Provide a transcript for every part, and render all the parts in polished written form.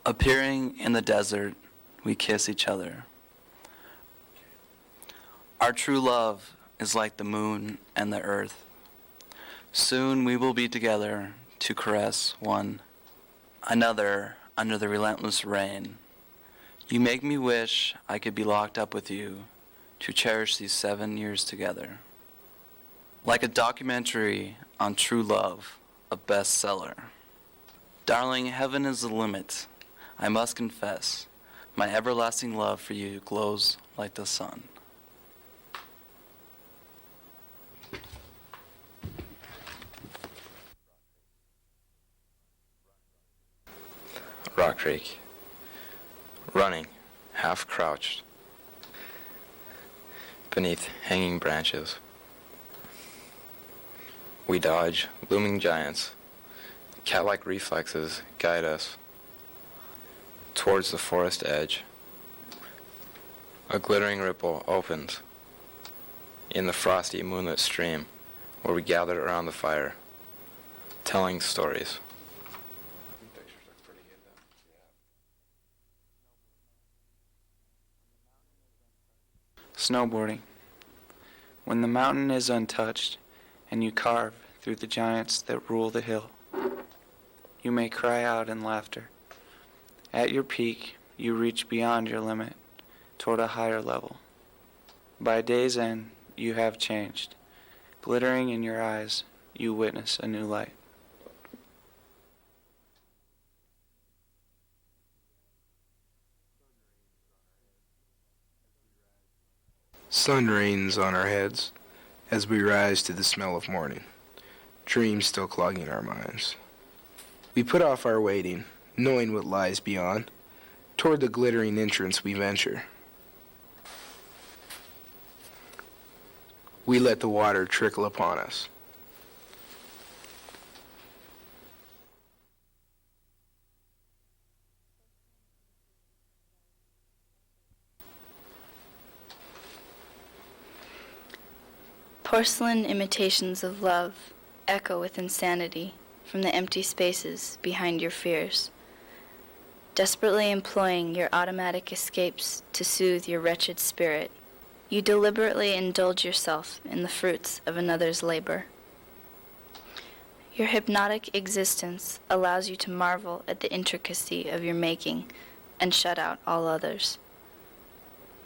Appearing in the desert, we kiss each other. Our true love is like the moon and the earth. Soon we will be together to caress one another under the relentless rain. You make me wish I could be locked up with you to cherish these 7 years together. Like a documentary on true love, a bestseller. Darling, heaven is the limit. I must confess, my everlasting love for you glows like the sun. Rock Creek. Running, half crouched, beneath hanging branches. We dodge looming giants. Cat-like reflexes guide us towards the forest edge. A glittering ripple opens in the frosty moonlit stream where we gather around the fire, telling stories. Snowboarding. When the mountain is untouched and you carve through the giants that rule the hill, you may cry out in laughter. At your peak, you reach beyond your limit toward a higher level. By day's end, you have changed. Glittering in your eyes, you witness a new light. Sun rains on our heads as we rise to the smell of morning, dreams still clogging our minds. We put off our waiting, knowing what lies beyond. Toward the glittering entrance we venture. We let the water trickle upon us. Porcelain imitations of love echo with insanity from the empty spaces behind your fears, desperately employing your automatic escapes to soothe your wretched spirit. You deliberately indulge yourself in the fruits of another's labor. Your hypnotic existence allows you to marvel at the intricacy of your making and shut out all others.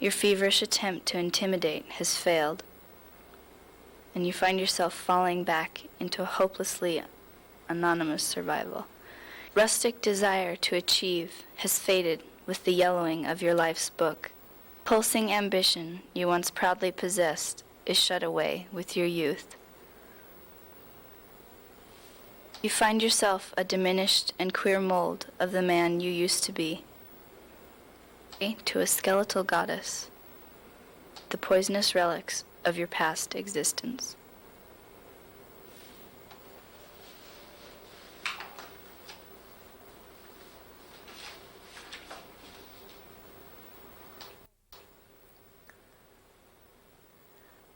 Your feverish attempt to intimidate has failed, and you find yourself falling back into a hopelessly anonymous survival. Rustic desire to achieve has faded with the yellowing of your life's book. Pulsing ambition you once proudly possessed is shut away with your youth. You find yourself a diminished and queer mold of the man you used to be. To a skeletal goddess, the poisonous relics of your past existence.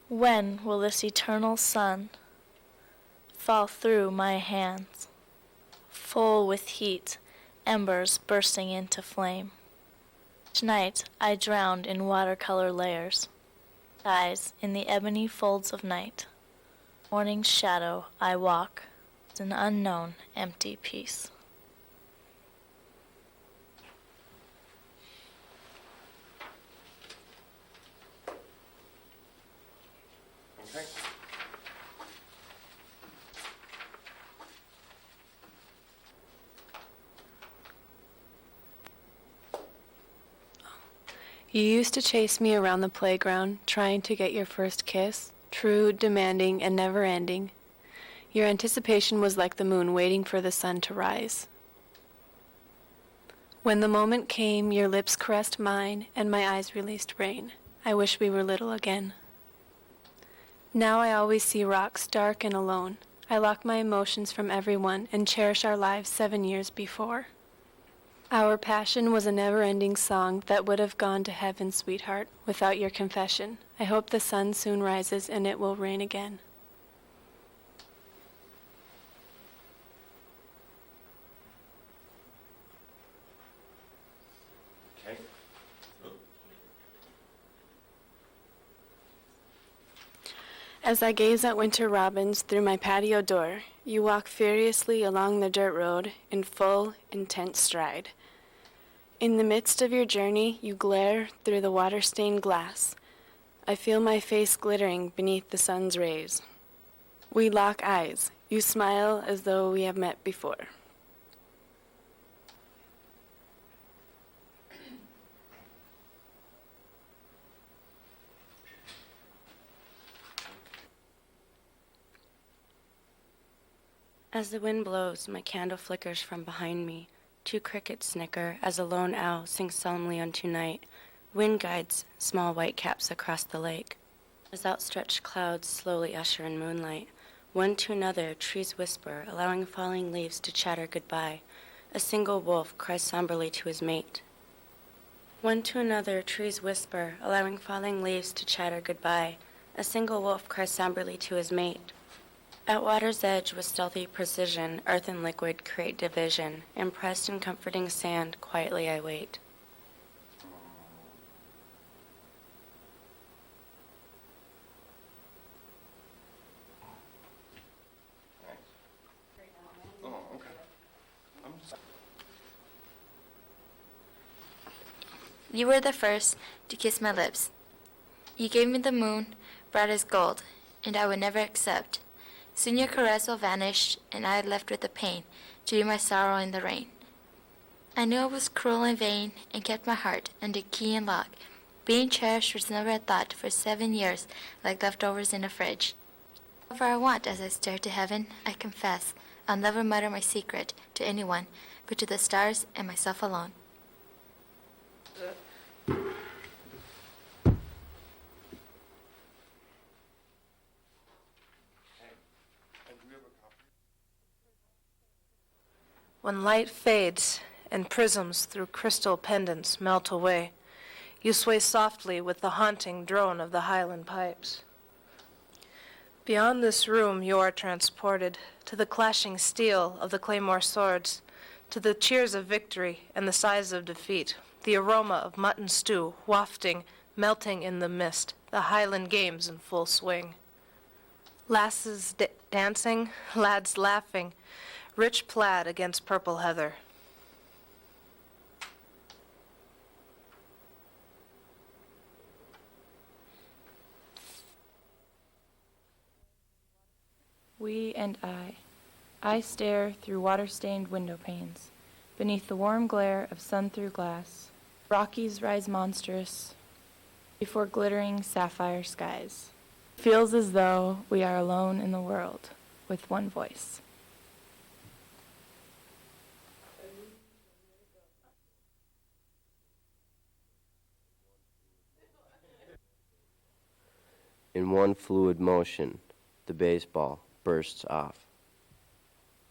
When will this eternal sun fall through my hands, full with heat, embers bursting into flame? Tonight I drowned in watercolor layers, eyes in the ebony folds of night. Morning's shadow I walk, an unknown empty peace. Okay. You used to chase me around the playground, trying to get your first kiss, true, demanding, and never-ending. Your anticipation was like the moon waiting for the sun to rise. When the moment came, your lips caressed mine, and my eyes released rain. I wish we were little again. Now I always see rocks dark and alone. I lock my emotions from everyone and cherish our lives 7 years before. Our passion was a never-ending song that would have gone to heaven, sweetheart, without your confession. I hope the sun soon rises and it will rain again. As I gaze at winter robins through my patio door, you walk furiously along the dirt road in full, intense stride. In the midst of your journey, you glare through the water-stained glass. I feel my face glittering beneath the sun's rays. We lock eyes. You smile as though we have met before. As the wind blows, my candle flickers from behind me. 2 crickets snicker as a lone owl sings solemnly unto night. Wind guides small white caps across the lake. As outstretched clouds slowly usher in moonlight. One to another, trees whisper, allowing falling leaves to chatter goodbye. A single wolf cries somberly to his mate. One to another, trees whisper, allowing falling leaves to chatter goodbye. A single wolf cries somberly to his mate. At water's edge with stealthy precision, earth and liquid create division. Impressed in comforting sand, quietly I wait. You were the first to kiss my lips. You gave me the moon, bright as gold, and I would never accept. Soon your caress will vanish, and I left with the pain to be my sorrow in the rain. I knew I was cruel and vain, and kept my heart under key and lock. Being cherished was never a thought for 7 years, like leftovers in a fridge. Whatever I want as I stare to heaven, I confess I'll never mutter my secret to anyone, but to the stars and myself alone. When light fades and prisms through crystal pendants melt away, you sway softly with the haunting drone of the Highland pipes. Beyond this room you are transported to the clashing steel of the claymore swords, to the cheers of victory and the sighs of defeat, the aroma of mutton stew wafting, melting in the mist, the Highland games in full swing. Lasses dancing, lads laughing, rich plaid against purple heather. We and I stare through water-stained window panes, beneath the warm glare of sun through glass. Rockies rise monstrous before glittering sapphire skies. It feels as though we are alone in the world, with one voice. In one fluid motion, the baseball bursts off,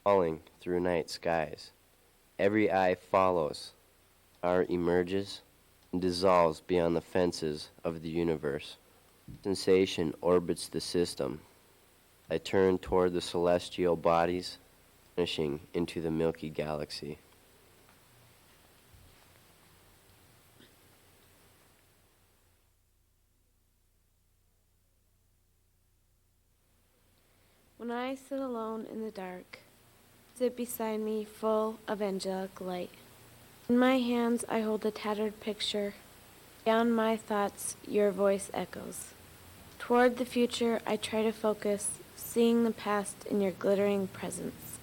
falling through night skies. Every eye follows. Our emerges and dissolves beyond the fences of the universe. Sensation orbits the system. I turn toward the celestial bodies, vanishing into the Milky Galaxy. When I sit alone in the dark, sit beside me full of angelic light. In my hands I hold a tattered picture. Beyond my thoughts, your voice echoes. Toward the future, I try to focus, seeing the past in your glittering presence.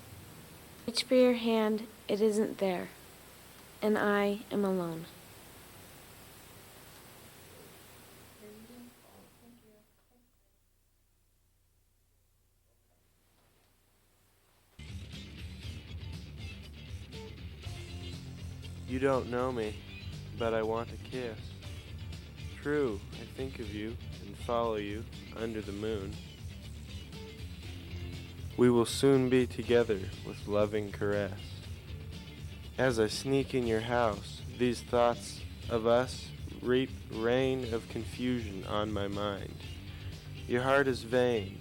Reach for your hand, it isn't there, and I am alone. You don't know me, but I want a kiss. true, I think of you and follow you under the moon. We will soon be together with loving caress. As I sneak in your house, these thoughts of us reap rain of confusion on my mind. Your heart is vain.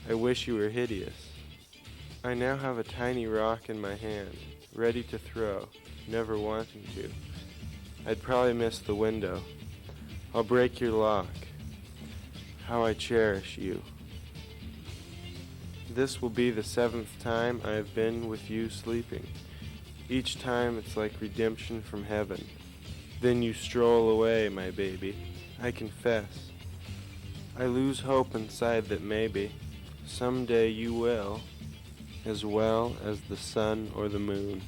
I wish you were hideous. I now have a tiny rock in my hand, ready to throw, never wanting to. I'd probably miss the window. I'll break your lock. How I cherish you. This will be the 7th time I have been with you sleeping. Each time it's like redemption from heaven. Then you stroll away, my baby. I confess. I lose hope inside that maybe someday you will, as well as the sun or the moon.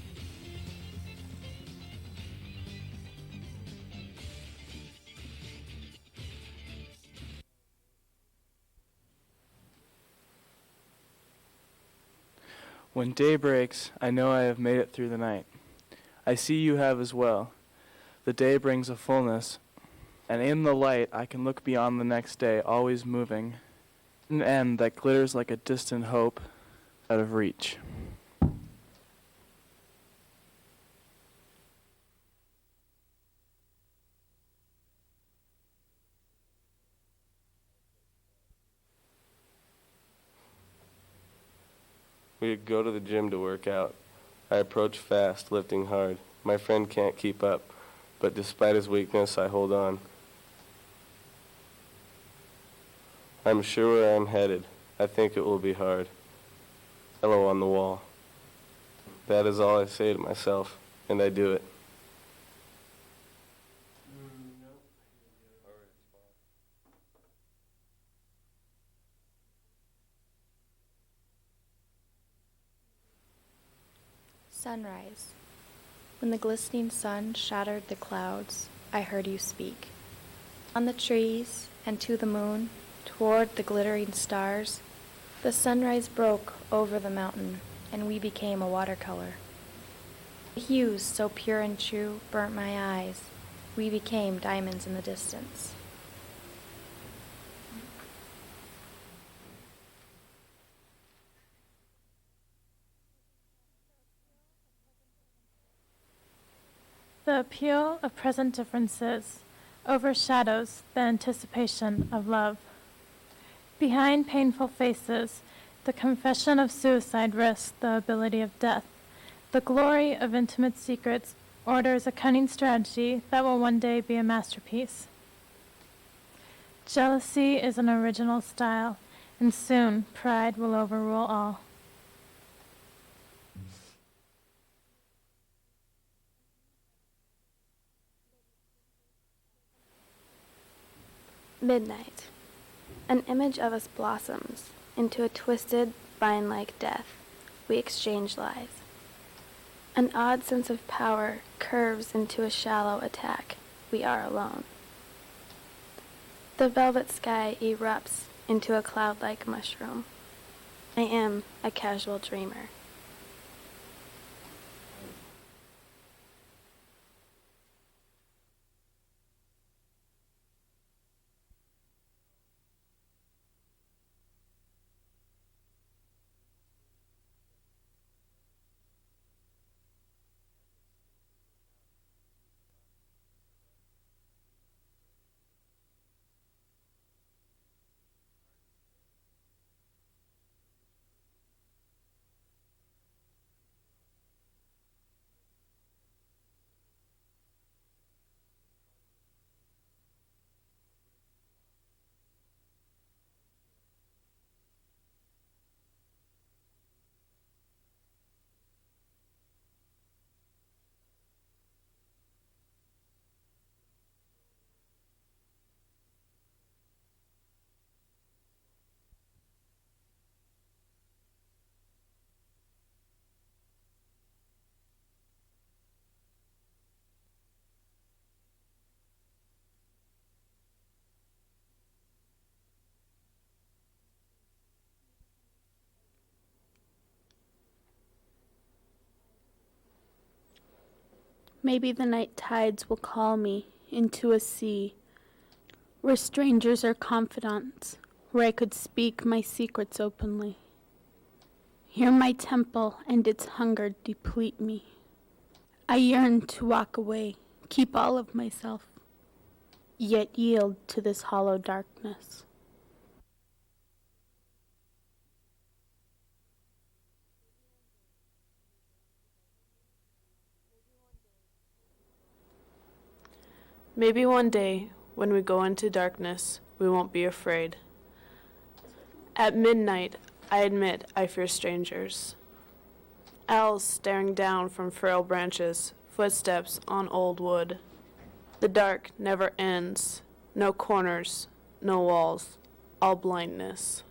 When day breaks, I know I have made it through the night. I see you have as well. The day brings a fullness, and in the light I can look beyond the next day, always moving, an end that glitters like a distant hope out of reach. We go to the gym to work out. I approach fast, lifting hard. My friend can't keep up, but despite his weakness, I hold on. I'm sure where I'm headed. I think it will be hard. Hello on the wall. That is all I say to myself, and I do it. Sunrise. When the glistening sun shattered the clouds, I heard you speak. On the trees and to the moon, toward the glittering stars, the sunrise broke over the mountain, and we became a watercolor. The hues so pure and true burnt my eyes. We became diamonds in the distance. The appeal of present differences overshadows the anticipation of love. Behind painful faces, the confession of suicide risks the ability of death. The glory of intimate secrets orders a cunning strategy that will one day be a masterpiece. Jealousy is an original style, and soon pride will overrule all. Midnight. An image of us blossoms into a twisted, vine-like death. We exchange lies. An odd sense of power curves into a shallow attack. We are alone. The velvet sky erupts into a cloud-like mushroom. I am a casual dreamer. Maybe the night tides will call me into a sea where strangers are confidants, where I could speak my secrets openly. Here my temple and its hunger deplete me. I yearn to walk away, keep all of myself, yet yield to this hollow darkness. Maybe one day, when we go into darkness, we won't be afraid. At midnight, I admit I fear strangers. Owls staring down from frail branches, footsteps on old wood. The dark never ends, no corners, no walls, all blindness.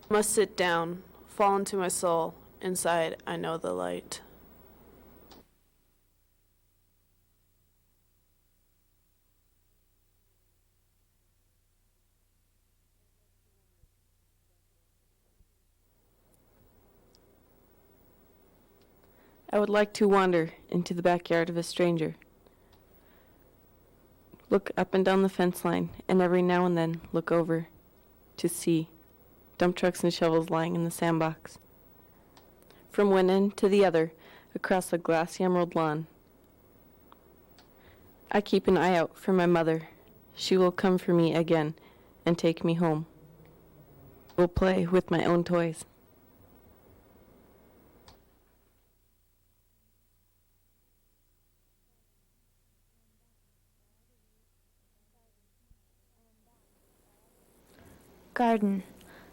Must sit down, fall into my soul, inside I know the light. I would like to wander into the backyard of a stranger. Look up and down the fence line, and every now and then look over to see dump trucks and shovels lying in the sandbox. From one end to the other, across the glassy emerald lawn. I keep an eye out for my mother. She will come for me again and take me home. I will play with my own toys. Garden,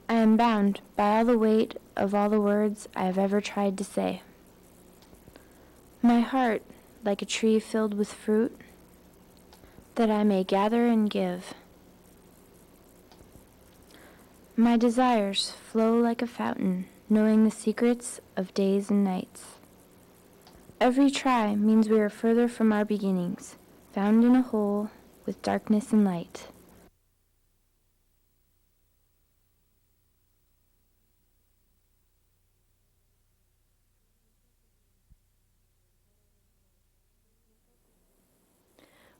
I am bound by all the weight of all the words I have ever tried to say. My heart, like a tree filled with fruit, that I may gather and give. My desires flow like a fountain, knowing the secrets of days and nights. Every try means we are further from our beginnings, found in a hole with darkness and light.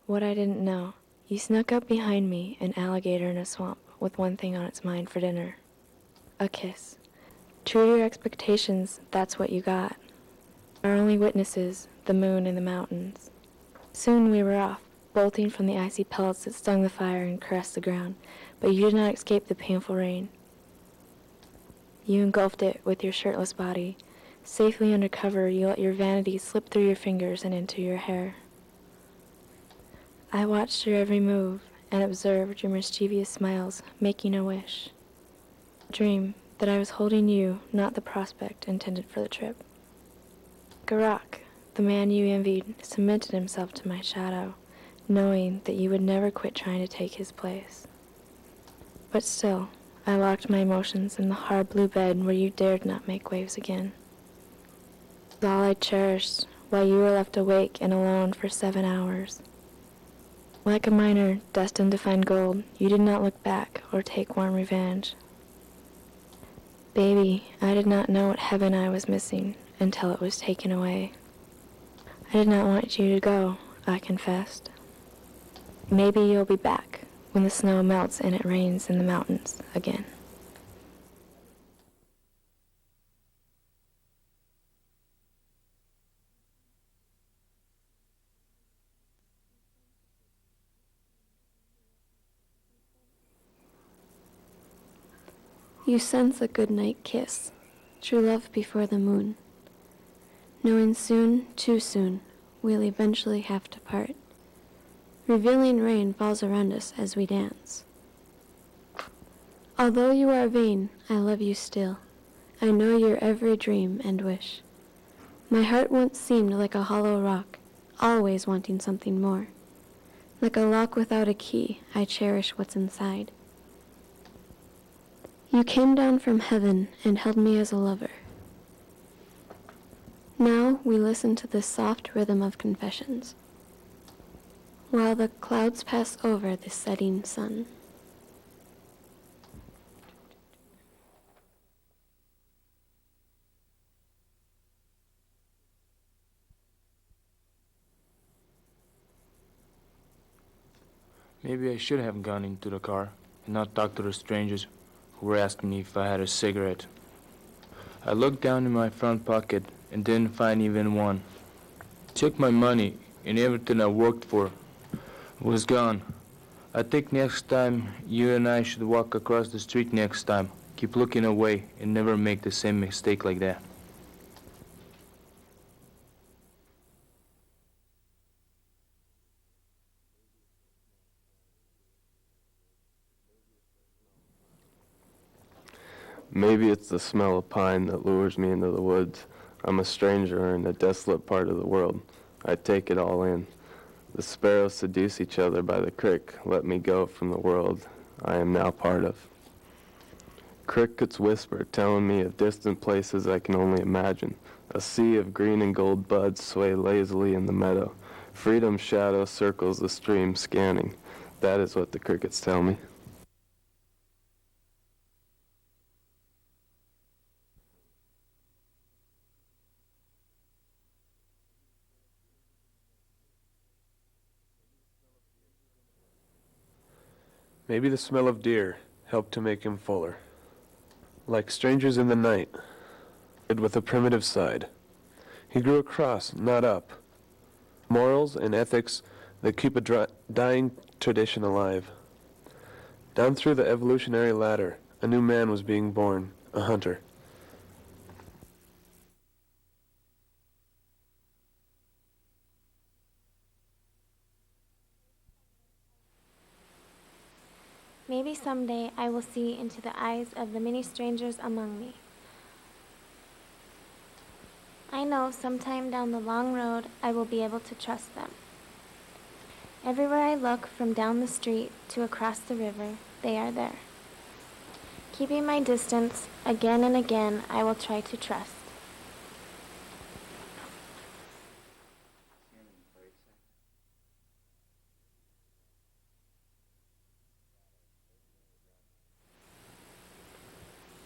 What I didn't know. You snuck up behind me, an alligator in a swamp, with one thing on its mind for dinner. A kiss. True to your expectations, that's what you got. Our only witnesses, the moon and the mountains. Soon we were off, bolting from the icy pellets that stung the fire and caressed the ground, but you did not escape the painful rain. You engulfed it with your shirtless body. Safely under cover, you let your vanity slip through your fingers and into your hair. I watched your every move and observed your mischievous smiles, making a wish. Dream that I was holding you, not the prospect intended for the trip. Garak, the man you envied, cemented himself to my shadow, knowing that you would never quit trying to take his place. But still, I locked my emotions in the hard blue bed where you dared not make waves again. It was all I cherished while you were left awake and alone for 7 hours. Like a miner destined to find gold, you did not look back or take warm revenge. Baby, I did not know what heaven I was missing until it was taken away. I did not want you to go, I confessed. Maybe you'll be back when the snow melts and it rains in the mountains again. You sense a goodnight kiss, true love before the moon, knowing soon, too soon, we'll eventually have to part. Revealing rain falls around us as we dance. Although you are vain, I love you still. I know your every dream and wish. My heart once seemed like a hollow rock, always wanting something more. Like a lock without a key, I cherish what's inside. You came down from heaven and held me as a lover. Now we listen to the soft rhythm of confessions, while the clouds pass over the setting sun. Maybe I should have gone into the car and not talked to the strangers who were asking me if I had a cigarette. I looked down in my front pocket and didn't find even one. Took my money and everything I worked for was gone. I think next time you and I should walk across the street next time. Keep looking away and never make the same mistake like that. Maybe it's the smell of pine that lures me into the woods. I'm a stranger in a desolate part of the world. I take it all in. The sparrows seduce each other by the creek. Let me go from the world I am now part of. Crickets whisper, telling me of distant places I can only imagine. A sea of green and gold buds sway lazily in the meadow. Freedom's shadow circles the stream, scanning. That is what the crickets tell me. Maybe the smell of deer helped to make him fuller. Like strangers in the night, with a primitive side. He grew across, not up. Morals and ethics that keep a dying tradition alive. Down through the evolutionary ladder, a new man was being born, a hunter. Maybe someday I will see into the eyes of the many strangers among me. I know sometime down the long road I will be able to trust them. Everywhere I look, from down the street to across the river, they are there. Keeping my distance, again and again I will try to trust.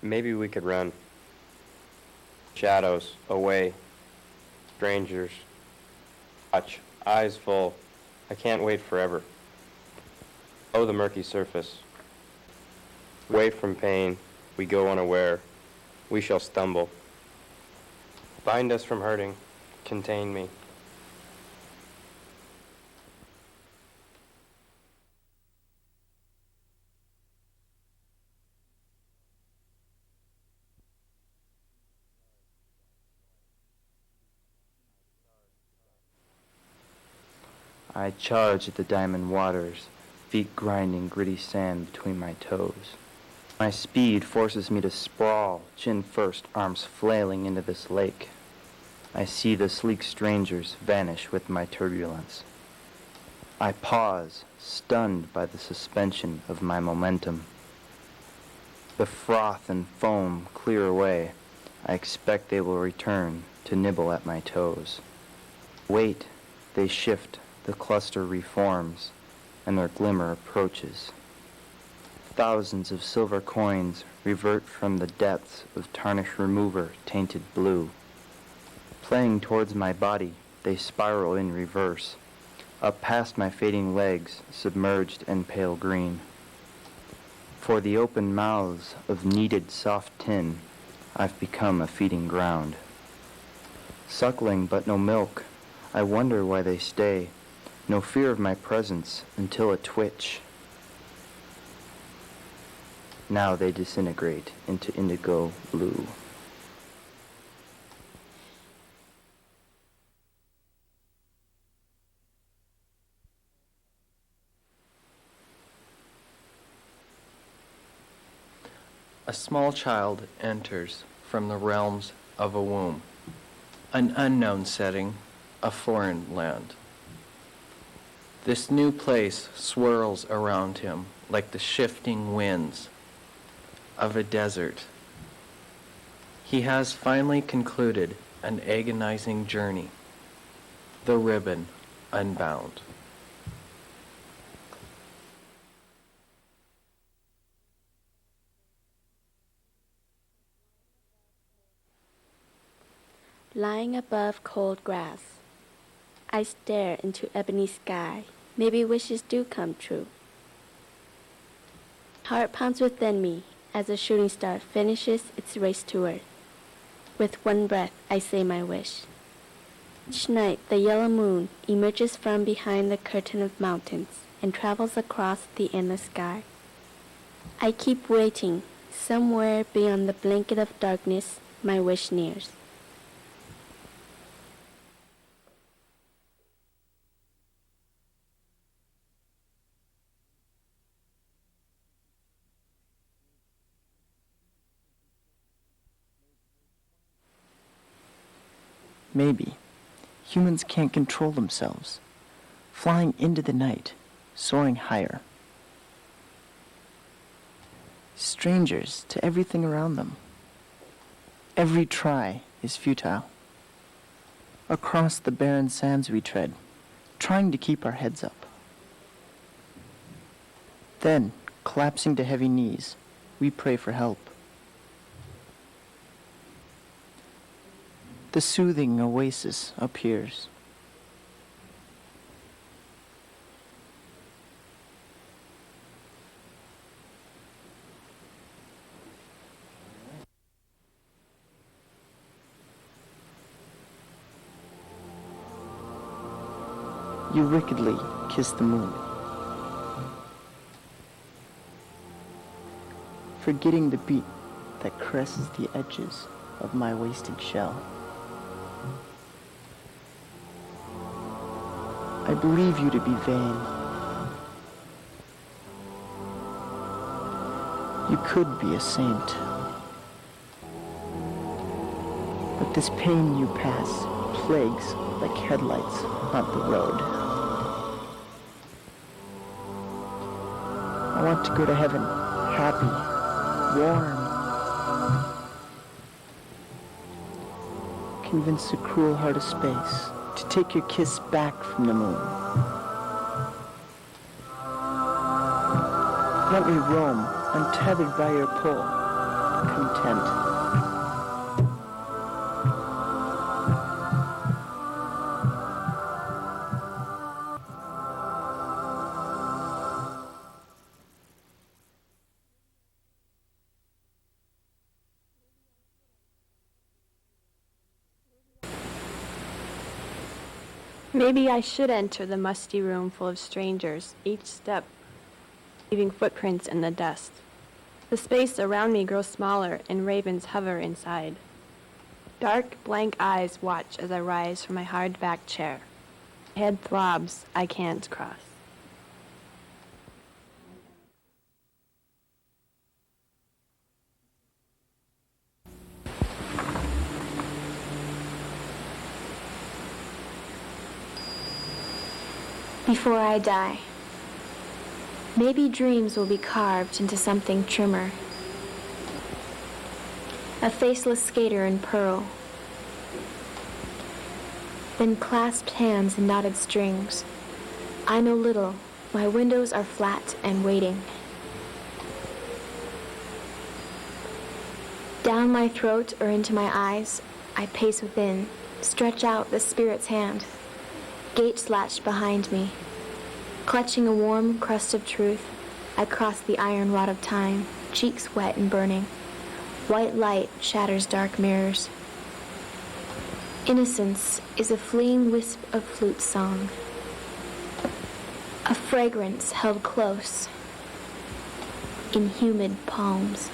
Maybe we could run. Shadows, away. Strangers. Watch, eyes full. I can't wait forever. Oh, the murky surface. Away from pain, we go unaware. We shall stumble. Bind us from hurting. Contain me. I charge at the diamond waters, feet grinding gritty sand between my toes. My speed forces me to sprawl, chin first, arms flailing into this lake. I see the sleek strangers vanish with my turbulence. I pause, stunned by the suspension of my momentum. The froth and foam clear away. I expect they will return to nibble at my toes. Wait, they shift. The cluster reforms, and their glimmer approaches. Thousands of silver coins revert from the depths of tarnish remover tainted blue. Playing towards my body, they spiral in reverse, up past my fading legs, submerged and pale green. For the open mouths of kneaded soft tin, I've become a feeding ground. Suckling but no milk, I wonder why they stay. No fear of my presence until a twitch. Now they disintegrate into indigo blue. A small child enters from the realms of a womb, an unknown setting, a foreign land. This new place swirls around him like the shifting winds of a desert. He has finally concluded an agonizing journey, the ribbon unbound. Lying above cold grass, I stare into ebony sky. Maybe wishes do come true. Heart pounds within me as a shooting star finishes its race to earth. With one breath, I say my wish. Each night, the yellow moon emerges from behind the curtain of mountains and travels across the endless sky. I keep waiting. Somewhere beyond the blanket of darkness, my wish nears. Maybe. Humans can't control themselves. Flying into the night, soaring higher. Strangers to everything around them. Every try is futile. Across the barren sands we tread, trying to keep our heads up. Then, collapsing to heavy knees, we pray for help. The soothing oasis appears. You wickedly kiss the moon, forgetting the beat that caresses the edges of my wasted shell. I believe you to be vain. You could be a saint. But this pain you pass plagues like headlights on the road. I want to go to heaven, happy, warm. Convince the cruel heart of space to take your kiss back from the moon. Let me roam, untethered by your pull, content. Maybe I should enter the musty room full of strangers, each step leaving footprints in the dust. The space around me grows smaller and ravens hover inside. Dark, blank eyes watch as I rise from my hard-backed chair. My head throbs, I can't cross. Before I die, maybe dreams will be carved into something trimmer. A faceless skater in pearl, then clasped hands and knotted strings. I know little, my windows are flat and waiting. Down my throat or into my eyes, I pace within, stretch out the spirit's hand. Gates latched behind me. Clutching a warm crust of truth, I cross the iron rod of time, cheeks wet and burning. White light shatters dark mirrors. Innocence is a fleeing wisp of flute song. A fragrance held close in humid palms.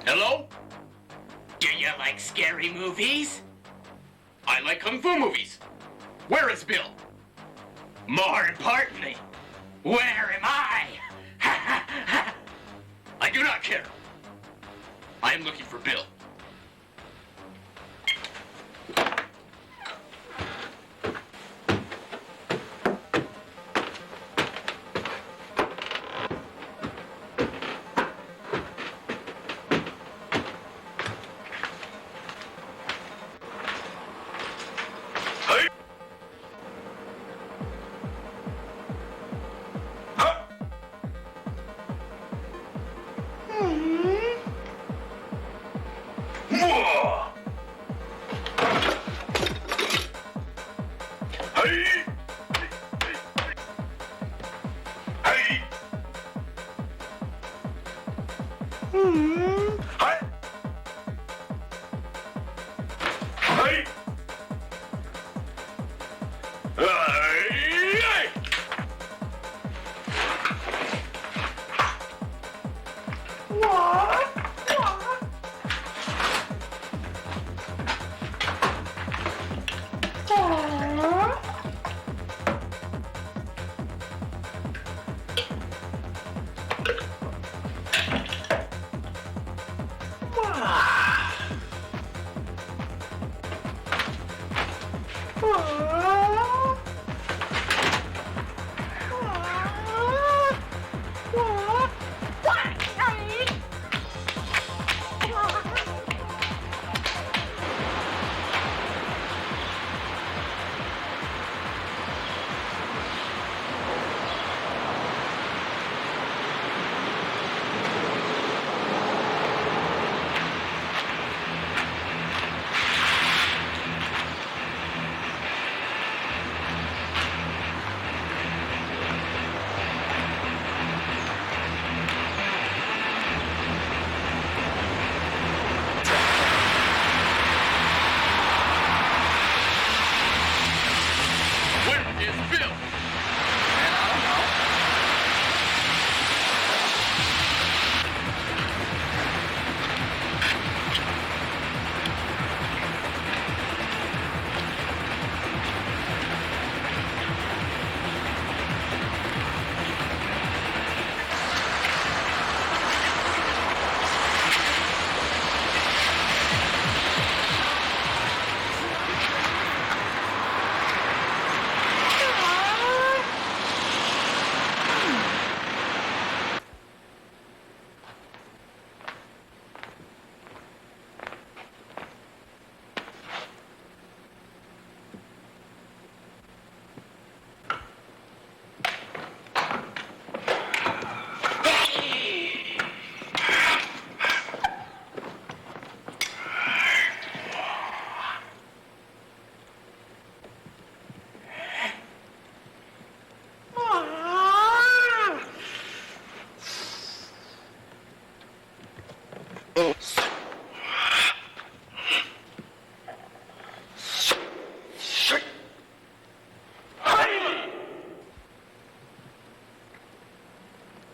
Hello? Do you like scary movies? I like kung fu movies. Where is Bill? More importantly, where am I? I do not care. I am looking for Bill.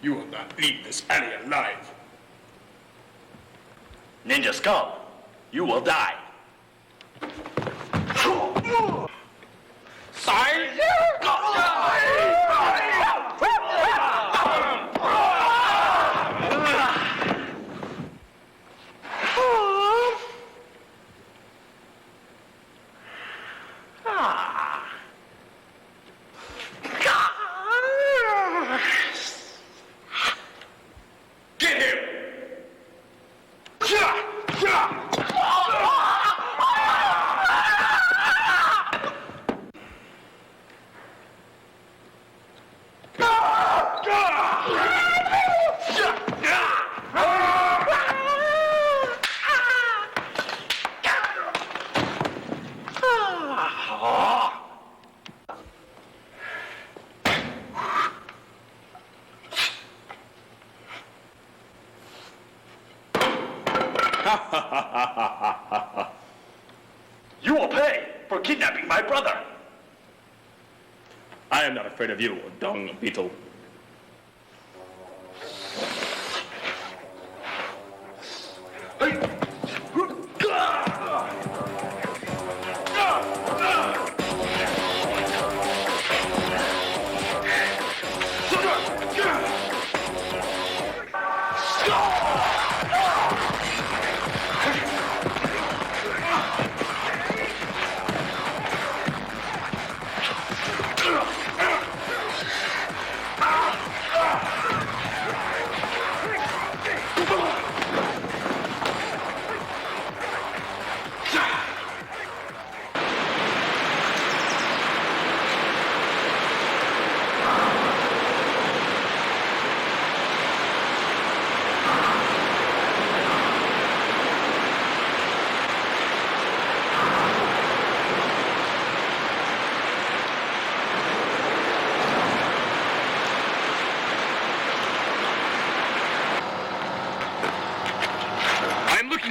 You will not leave this alley alive. Ninja Scum, you will die. You will pay for kidnapping my brother. I am not afraid of you, Dung Beetle.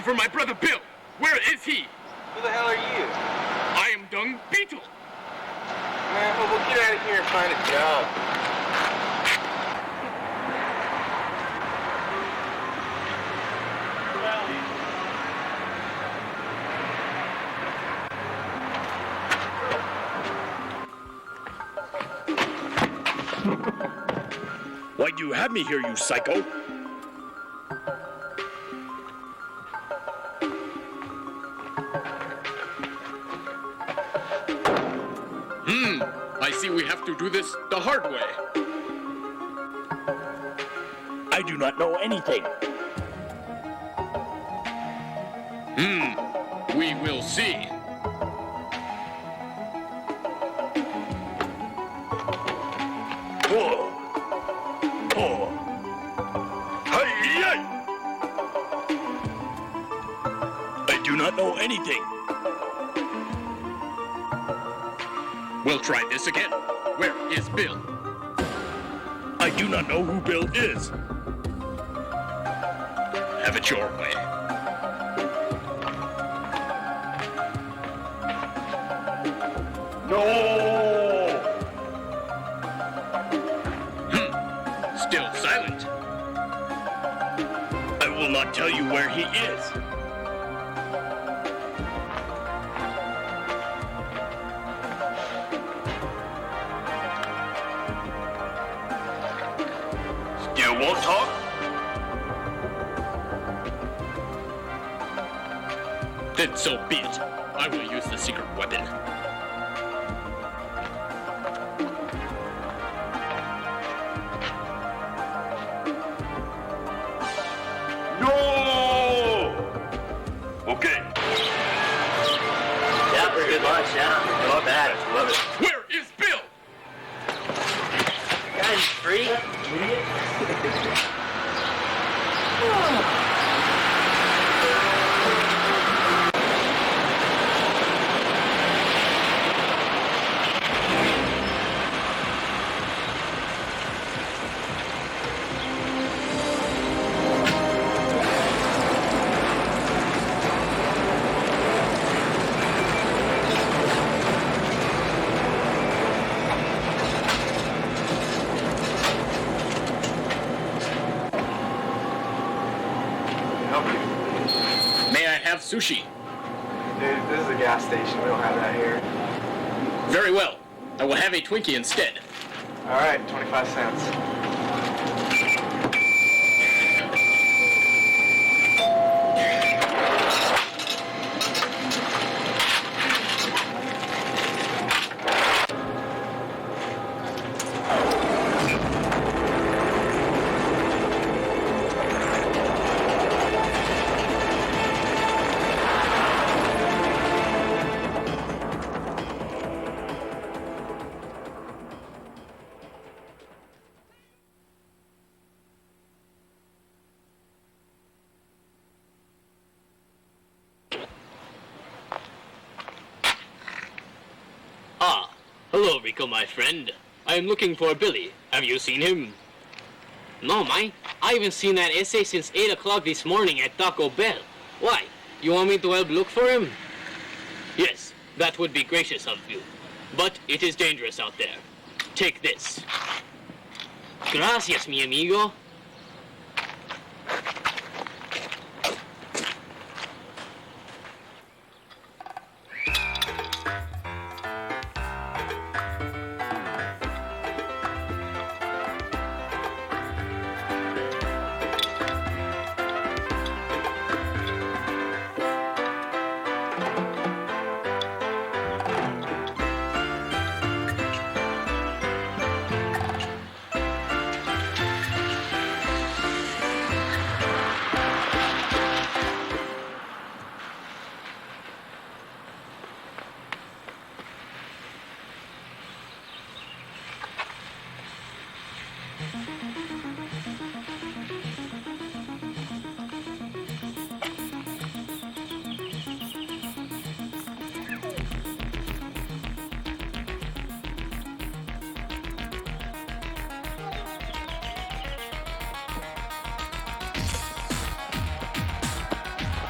For my brother Bill. Where is he? Who the hell are you? I am Dung Beetle. Man, well, we'll get out of here and find a job. Why do you have me here, you psycho? I see we have to do this the hard way. I do not know anything. We will see. I do not know anything. We'll try this again. Where is Bill? I do not know who Bill is. Have it your way. No! Still silent. I will not tell you where he is. Still won't talk? Then so be it. I will use the secret weapon. No! Okay. Yeah, pretty good lunch, yeah. Not bad. Love it. Where is Bill? Guys, free? May I have sushi? Dude, this is a gas station. We don't have that here. Very well. I will have a Twinkie instead. All right, 25 cents. Ah, hello, Rico, my friend. I am looking for Billy. Have you seen him? No, man. I haven't seen that essay since 8 o'clock this morning at Taco Bell. Why? You want me to help look for him? Yes, that would be gracious of you. But it is dangerous out there. Take this. Gracias, mi amigo.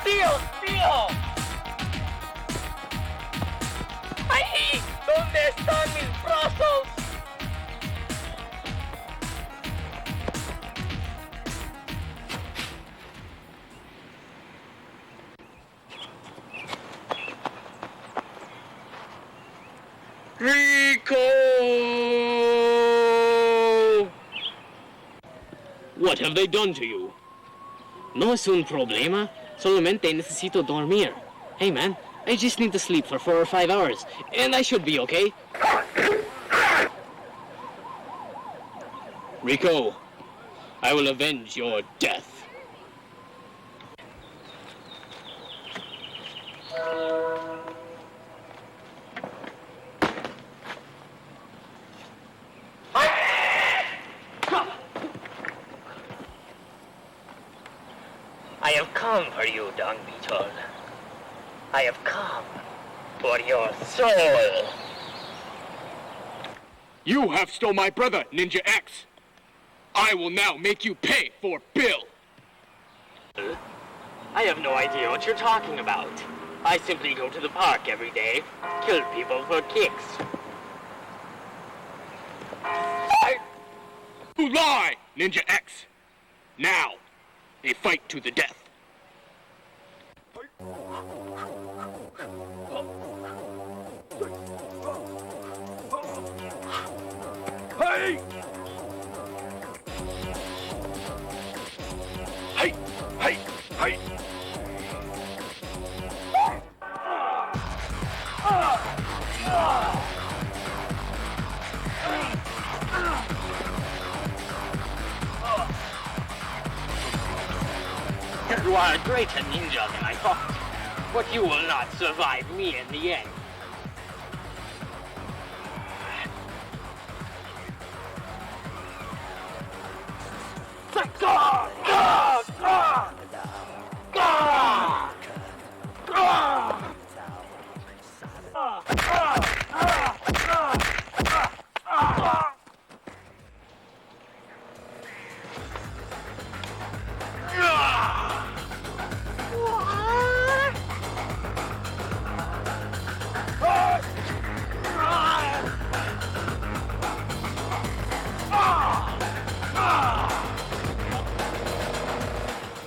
¡Tío! ¡Ahí! ¿Dónde están mis brazos? Rico! What have they done to you? No es un problema. Solamente necesito dormir. Hey man, I just need to sleep for 4 or 5 hours, and I should be okay. Rico, I will avenge your death. I have come for you, Dung Beetle. I have come for your soul. You have stole my brother, Ninja X. I will now make you pay for Bill. I have no idea what you're talking about. I simply go to the park every day, kill people for kicks. You lie, Ninja X. Now, a fight to the death. Hey! Hey! Hey! Hey! You are a greater ninja than I thought, but you will not survive me in the end.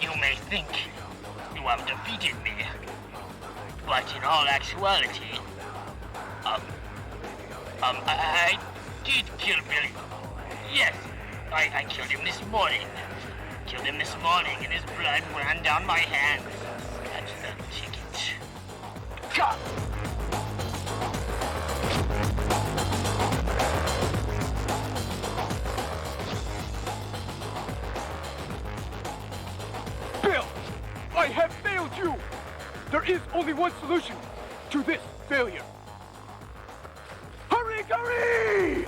You may think you have defeated me, but in all actuality, I did kill Billy. Yes, I killed him this morning. Killed him this morning and his blood ran down my hands. That's the ticket. Gah! Bill, I have failed you. There is only one solution to this failure. Hurry, hurry!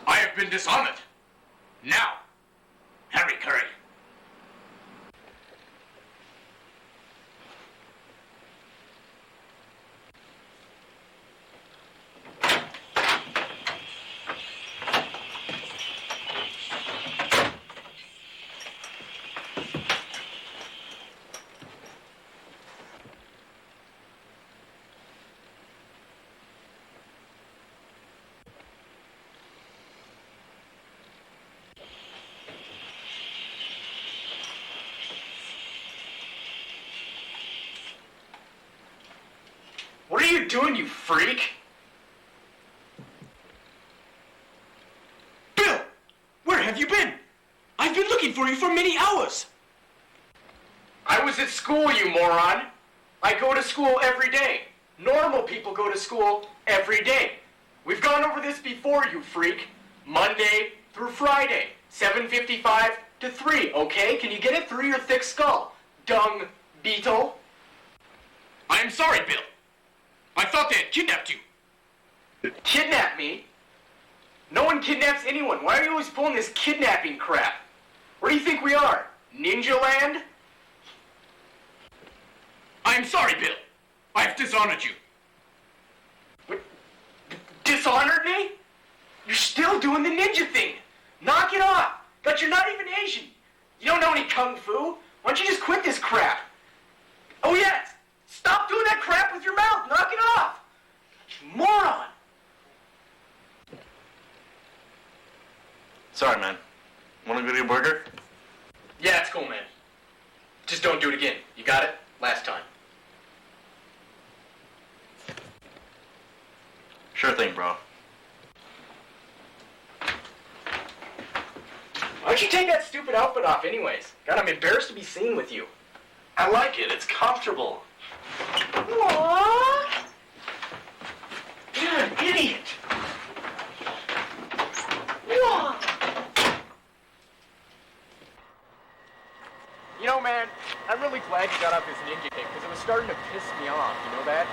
I have been dishonored. Now, Harry Curry. What are you doing, you freak? Bill! Where have you been? I've been looking for you for many hours. I was at school, you moron. I go to school every day. Normal people go to school every day. We've gone over this before, you freak. Monday through Friday, 7:55 to 3, okay? Can you get it through your thick skull? Dung, Beetle. I am sorry, Bill. I thought they had kidnapped you. Kidnap me? No one kidnaps anyone. Why are you always pulling this kidnapping crap? Where do you think we are? Ninja Land? I am sorry, Bill. I have dishonored you. What? Dishonored me? You're still doing the ninja thing. Knock it off. But you're not even Asian. You don't know any kung fu. Why don't you just quit this crap? Oh, yes. Stop doing that crap with your mouth. Knock it off. You moron. Sorry, man. Want to go to your burger? Yeah, it's cool, man. Just don't do it again. You got it? Last time. Sure thing, bro. Why don't you take that stupid outfit off anyways? God, I'm embarrassed to be seen with you. I like it. It's comfortable. Aww. You're an idiot. Whoa. You know, man, I'm really glad you got off this ninja kick because it was starting to piss me off. You know that?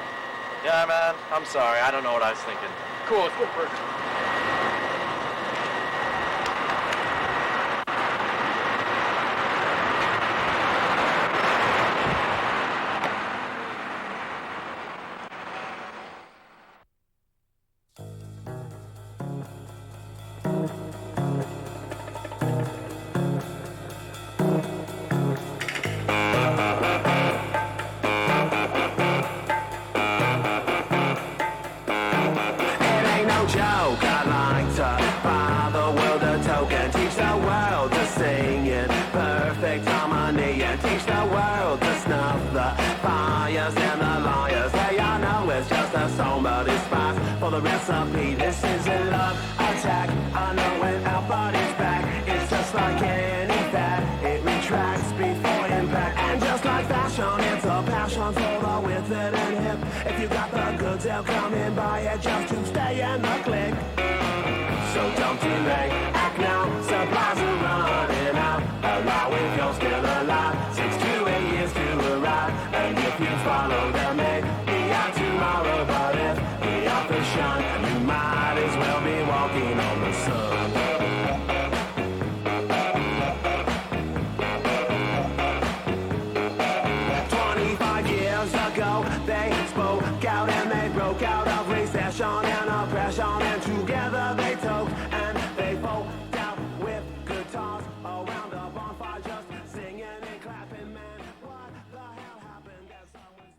Yeah, man. I'm sorry. I don't know what I was thinking. Cool, let's go first. The recipe, this is a love attack. I know when our body's back, it's just like any fat. It retracts before impact, and just like fashion, it's a passion for the with it and hip. If you got the goods, they'll come and buy it just to stay in the clique. So don't delay, act now. Supplies are running out. Allow if you're still alive. 6 to 8 years to arrive, and if you follow them, maybe out tomorrow. But if we are the shun, you might as well be walking on the sun. They spoke out and they broke out of recession and oppression, and together they took and they folk out with guitars around a bonfire, just singing and clapping. Man, what the hell happened? That someone's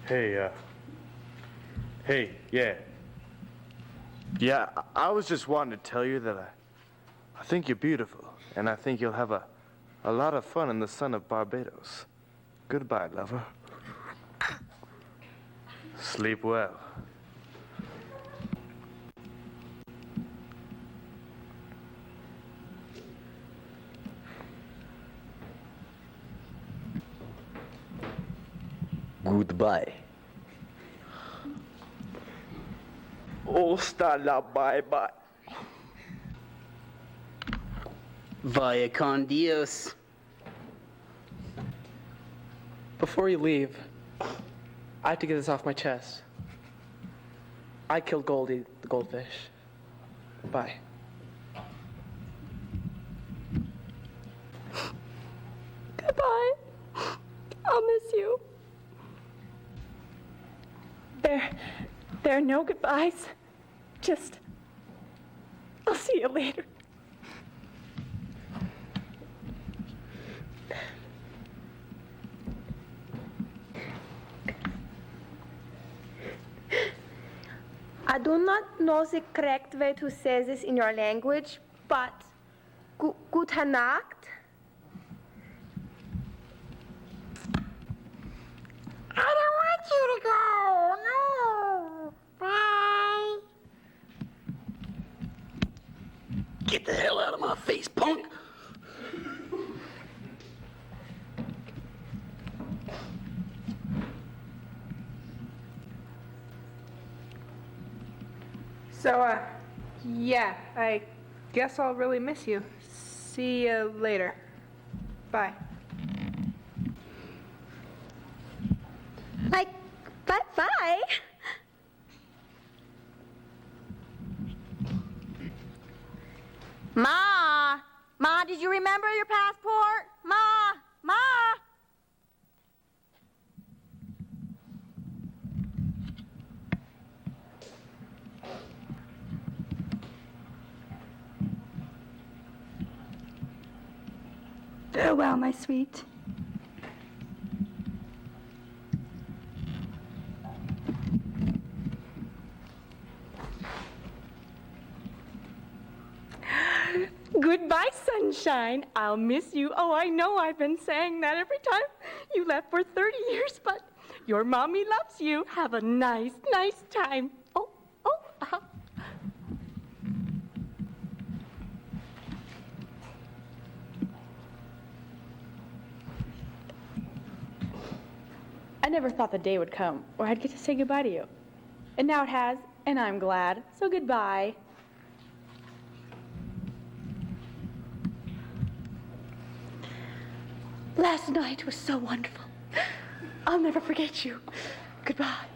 Hey, yeah. Yeah, I was just wanting to tell you that I think you're beautiful, and I think you'll have a lot of fun in the sun of Barbados. Goodbye, lover. Sleep well. Goodbye. Hasta la bye-bye. Vaya con Dios. Before you leave, I have to get this off my chest. I killed Goldie, the goldfish. Bye. Goodbye. I'll miss you. There are no goodbyes. Just, I'll see you later. I do not know the correct way to say this in your language, but gute Nacht. I don't want you to go. No. Bye. Get the hell out of my face, punk! So, yeah, I guess I'll really miss you. See you later. Bye. Like, bye-bye. Ma! Ma, did you remember your passport? Ma! Ma! Farewell, my sweet. Goodbye, sunshine. I'll miss you. Oh, I know I've been saying that every time you left for 30 years, but your mommy loves you. Have a nice, nice time. Oh. I never thought the day would come where I'd get to say goodbye to you. And now it has, and I'm glad. So goodbye. Last night was so wonderful. I'll never forget you. Goodbye.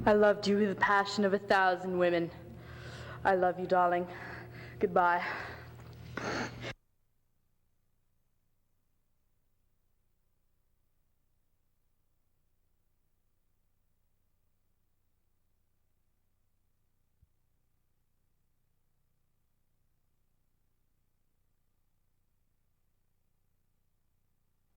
I loved you with the passion of 1,000 women. I love you, darling. Goodbye.